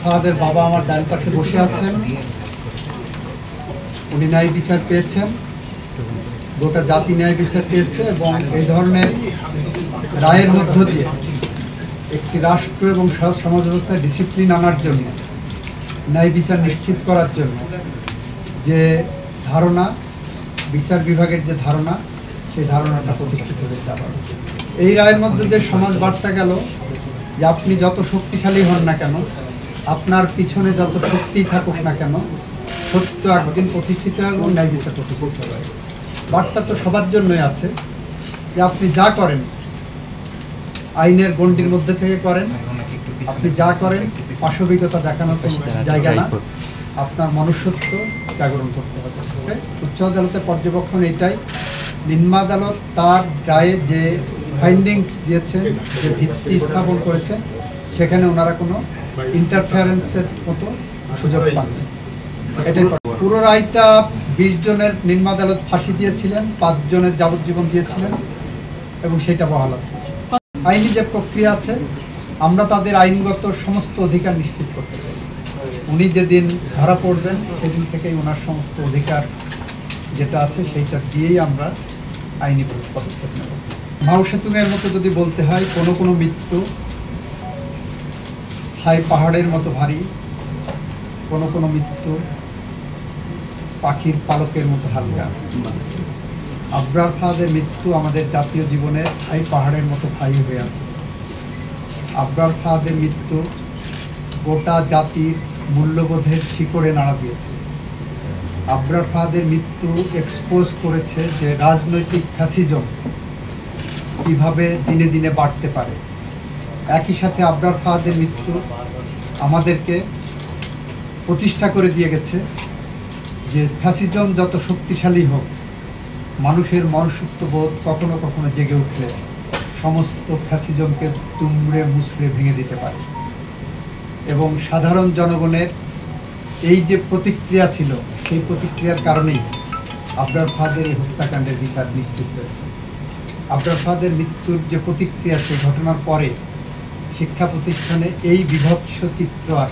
ফাহাদের বাবা আমার ডান পাশে বসে আছেন। উনি ন্যায় বিচার পেয়েছেন, গোটা জাতি ন্যায় বিচার পেয়েছে এবং এই ধরনের রায়ের মধ্য দিয়ে একটি রাষ্ট্র এবং সমাজ ব্যবস্থায় ডিসিপ্লিন আনার জন্য, ন্যায় বিচার নিশ্চিত করার জন্য যে ধারণা, বিচার বিভাগের যে ধারণা, সেই ধারণাটা প্রতিষ্ঠিত হয়েছে। আবার এই রায়ের মধ্যে যে সমাজ বার্তা গেল যে আপনি যত শক্তিশালী হন না কেন, আপনার পিছনে যত শক্তি থাকুক না কেন, সত্য একদিন প্রতিষ্ঠিত এবং ন্যায় বিচার প্রতিষ্ঠিত হয়। বার্তা তো সবার জন্যই আছে যে আপনি যা করেন আইনের গণ্ডির মধ্যে থেকে করেন, আপনি যা করেন পাশবিকতা দেখানোর জায়গা না, আপনার মনুষ্যত্ব জাগরণ করতে হবে। উচ্চ আদালতের পর্যবেক্ষণ এটাই, নিম্ন আদালত তার রায়ে যে ফাইন্ডিংস দিয়েছেন, যে ভিত্তি স্থাপন করেছেন, সেখানে ওনারা কোনো ইন্টারফারেন্সের মতো সুযোগ পাননি। এটাই পুরো রায়টা 20 জনের নিম্ন আদালত ফাঁসি দিয়েছিলেন, 5 জনের যাবজ্জীবন দিয়েছিলেন এবং সেটা বহাল আছে। আইনি যে প্রক্রিয়া আছে, আমরা তাদের আইনগত সমস্ত অধিকার নিশ্চিত করতে চাই। উনি যেদিন ধরা পড়বেন সেদিন থেকেই ওনার সমস্ত অধিকার যেটা আছে সেইটা দিয়েই আমরা আইনি পদক্ষেপ নেব। মাও সেতুংয়ের মতো যদি বলতে হয়, কোনো মৃত্যু হাই পাহাড়ের মতো ভারী, কোনো মৃত্যু পাখির পালকের মতো হালকা। আবরার ফাহাদের মৃত্যু আমাদের জাতীয় জীবনের হাই পাহাড়ের মতো ভারী হয়ে আছে। আবরার ফাহাদের মৃত্যু গোটা জাতির মূল্যবোধের শিকড়ে নাড়া দিয়েছে। আবরার ফাহাদের মৃত্যু এক্সপোজ করেছে যে রাজনৈতিক ফ্যাসিজম কীভাবে দিনে দিনে বাড়তে পারে। একই সাথে আবরার ফাহাদের মৃত্যু আমাদেরকে প্রতিষ্ঠা করে দিয়ে গেছে যে ফ্যাসিজম যত শক্তিশালী হোক, মানুষের মনুষ্যত্ববোধ কখনো কখনো জেগে উঠলে সমস্ত ফ্যাসিজমকে দুমড়ে মুচড়ে ভেঙে দিতে পারে। এবং সাধারণ জনগণের এই যে প্রতিক্রিয়া ছিল, সেই প্রতিক্রিয়ার কারণেই আবরার ফাহাদের এই হত্যাকাণ্ডের বিচার নিশ্চিত হয়েছে। আবরার ফাহাদের মৃত্যুর যে প্রতিক্রিয়া, সেই ঘটনার পরে শিক্ষা প্রতিষ্ঠানে এই বিভৎস চিত্র আর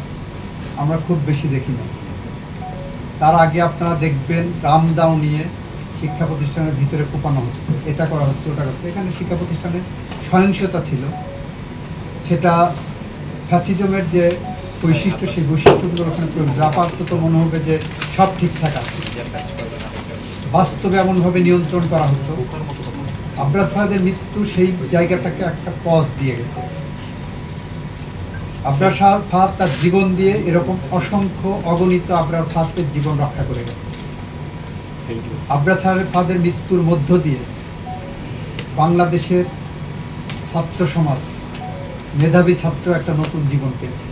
আমরা খুব বেশি দেখি না। তার আগে আপনারা দেখবেন রামদাও নিয়ে শিক্ষা প্রতিষ্ঠানের ভিতরে কোপানো হচ্ছে, এটা করা হচ্ছে, ওটা করছে। এখানে শিক্ষা প্রতিষ্ঠানে সহিংসতা ছিল, সেটা ফ্যাসিজমের যে বৈশিষ্ট্য, সেই বৈশিষ্ট্যগুলো ওখানে প্রয়োগ। আপাতত মনে হবে যে সব ঠিকঠাক আছে, বাস্তবে এমনভাবে নিয়ন্ত্রণ করা হতো। আবরার ফাহাদের মৃত্যু সেই জায়গাটাকে একটা পজ দিয়ে গেছে। আবরার ফাহাদ তার জীবন দিয়ে এরকম অসংখ্য অগণিত আবরার ফাহাদের জীবন রক্ষা করে গেছে। আবরার ফাহাদের মৃত্যুর মধ্য দিয়ে বাংলাদেশের ছাত্র সমাজ, মেধাবী ছাত্র একটা নতুন জীবন পেয়েছে।